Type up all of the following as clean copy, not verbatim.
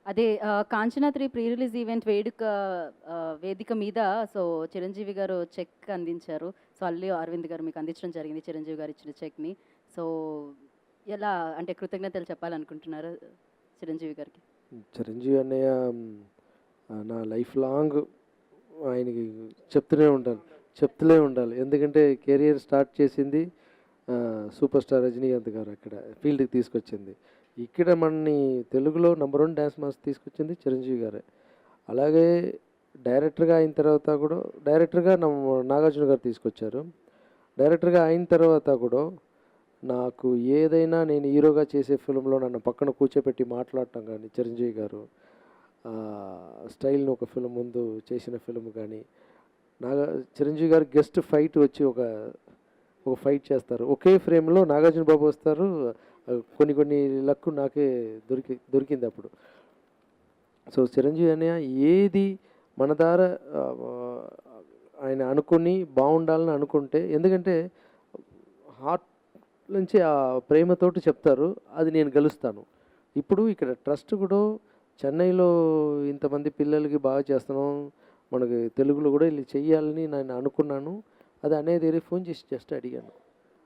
అదే 'Kanchana 3' pre release event వేదిక మీద సో, చిరంజీవి గారు చెక్ అందించారు. సో, అల్లు అరవింద్ గారు మీకు అందించడం జరిగింది చిరంజీవి గారు ఇచ్చిన చెక్‌ని. సో, ఎలా అంటే కృతజ్ఞతలు చెప్పాలనుకుంటున్నారా చిరంజీవి గారికి? చిరంజీవి అన్నయ్య నా లైఫ్ లాంగ్ ఆయనకి చెప్తూనే ఉంటాను. చెప్తూనే ఉండాలి. ఎందుకంటే కెరియర్ స్టార్ట్ చేసింది సూపర్ స్టార్ రజనీకాంత్ గారు అక్కడ ఫీల్డ్‌కి తీసుకొచ్చింది. ఇక్కడ మనని తెలుగులో నంబర్ 1 డాన్స్ మాస్టర్ తీసుకొచ్చింది చిరంజీవి గారే. అలాగే డైరెక్టర్‌గా అయిన తర్వాత కూడా డైరెక్టర్‌గా నాగార్జున గారు తీసుకొచ్చారు. డైరెక్టర్‌గా అయిన తర్వాత కూడా నాకు ఏదైనా నేను హీరోగా చేసే ఫిల్మ్‌లో నన్ను పక్కన కూర్చోపెట్టి మాట్లాడటం గానీ చిరంజీవి గారు స్టైల్‌ని ఒక ఫిల్మ్ ముందు చేసిన ఫిల్మ్ కానీ చిరంజీవి గారు గెస్ట్ ఫైట్ వచ్చి ఒక ఫైట్ చేస్తారు. ఒకే ఫ్రేమ్‌లో నాగార్జున బాబు వస్తారు. కొన్ని లక్ నాకే దొరికింది అప్పుడు. సో, చిరంజీవి అన్నయ్య ఏది మన ద్వారా ఆయన అనుకుని బాగుండాలని అనుకుంటే ఎందుకంటే హార్ట్ నుంచి ఆ ప్రేమతోటి చెప్తారు. అది నేను గెలుస్తాను. ఇప్పుడు ఇక్కడ ట్రస్ట్ కూడా చెన్నైలో ఇంతమంది పిల్లలకి బాగా చేస్తున్నాం. మనకి తెలుగులో కూడా ఇలా చెయ్యాలని నేను అనుకున్నాను. అది అనేది ఫోన్ చేసి జస్ట్ అడిగాను.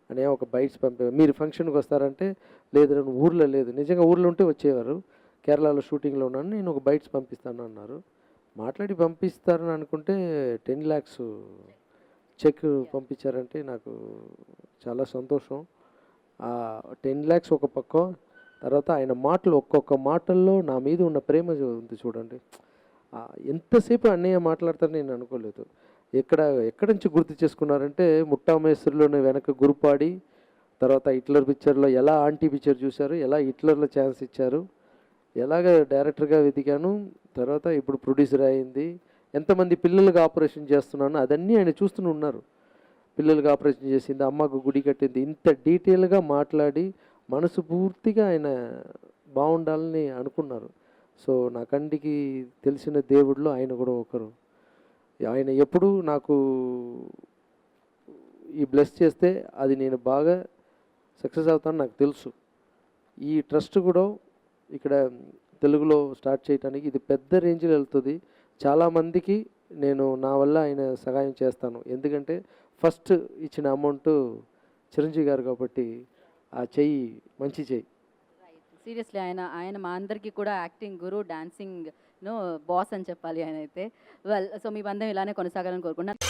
అన్నయ్య ఒక బైట్స్ మీరు ఫంక్షన్‌కి వస్తారంటే, లేదు నేను ఊర్లో లేదు. నిజంగా ఊర్లో ఉంటే వచ్చేవారు. కేరళలో షూటింగ్‌లో ఉన్నాను. నేను ఒక బైట్స్ పంపిస్తాను అన్నారు. మాట్లాడి పంపిస్తారని అనుకుంటే 10 లాక్స్ చెక్ పంపించారంటే నాకు చాలా సంతోషం. 10 లాక్స్ ఒక పక్క, తర్వాత ఆయన మాటలు ఒక్కొక్క మాటల్లో నా మీద ఉన్న ప్రేమ ఉంది చూడండి. ఎంతసేపు అన్నయ్య మాట్లాడతారని నేను అనుకోలేదు. ఎక్కడి నుంచి గుర్తు చేసుకున్నారంటే 'ముఠా మేస్త్రిలోనే' వెనక గురుపాడి, తర్వాత 'హిట్లర్' పిక్చర్‌లో ఎలా ఆంటీ పిక్చర్ చూశారు, ఎలా 'హిట్లర్‌లో' ఛాన్స్ ఇచ్చారు, ఎలాగ డైరెక్టర్‌గా వెతికాను, తర్వాత ఇప్పుడు ప్రొడ్యూసర్ అయింది. ఎంతమంది పిల్లలకి ఆపరేషన్ చేస్తున్నాను అదన్నీ ఆయన చూస్తూనే ఉన్నారు. పిల్లలకి ఆపరేషన్ చేసింది, అమ్మకు గుడి కట్టింది, ఇంత డీటెయిల్గా మాట్లాడి మనసు పూర్తిగా ఆయన బాగుండాలని అనుకున్నారు. సో, నా కంటికి తెలిసిన దేవుడిలో ఆయన కూడా ఒకరు. ఆయన ఎప్పుడూ నాకు ఈ బ్లెస్ చేస్తే అది నేను బాగా సక్సెస్ అవుతానని నాకు తెలుసు. ఈ ట్రస్ట్ కూడా ఇక్కడ తెలుగులో స్టార్ట్ చేయడానికి ఇది పెద్ద రేంజ్లో వెళ్తుంది. చాలామందికి నేను నా వల్ల ఆయన సహాయం చేస్తాను. ఎందుకంటే ఫస్ట్ ఇచ్చిన అమౌంట్ చిరంజీవి గారు కాబట్టి ఆ చెయ్యి మంచి చెయ్యి. సీరియస్లీ ఆయన ఆయన మా అందరికీ కూడా యాక్టింగ్ గురు, డాన్సింగ్ బాస్ అని చెప్పాలి ఆయనైతే. సో, మీ బంధం ఇలానే కొనసాగాలని కోరుకుంటున్నాను.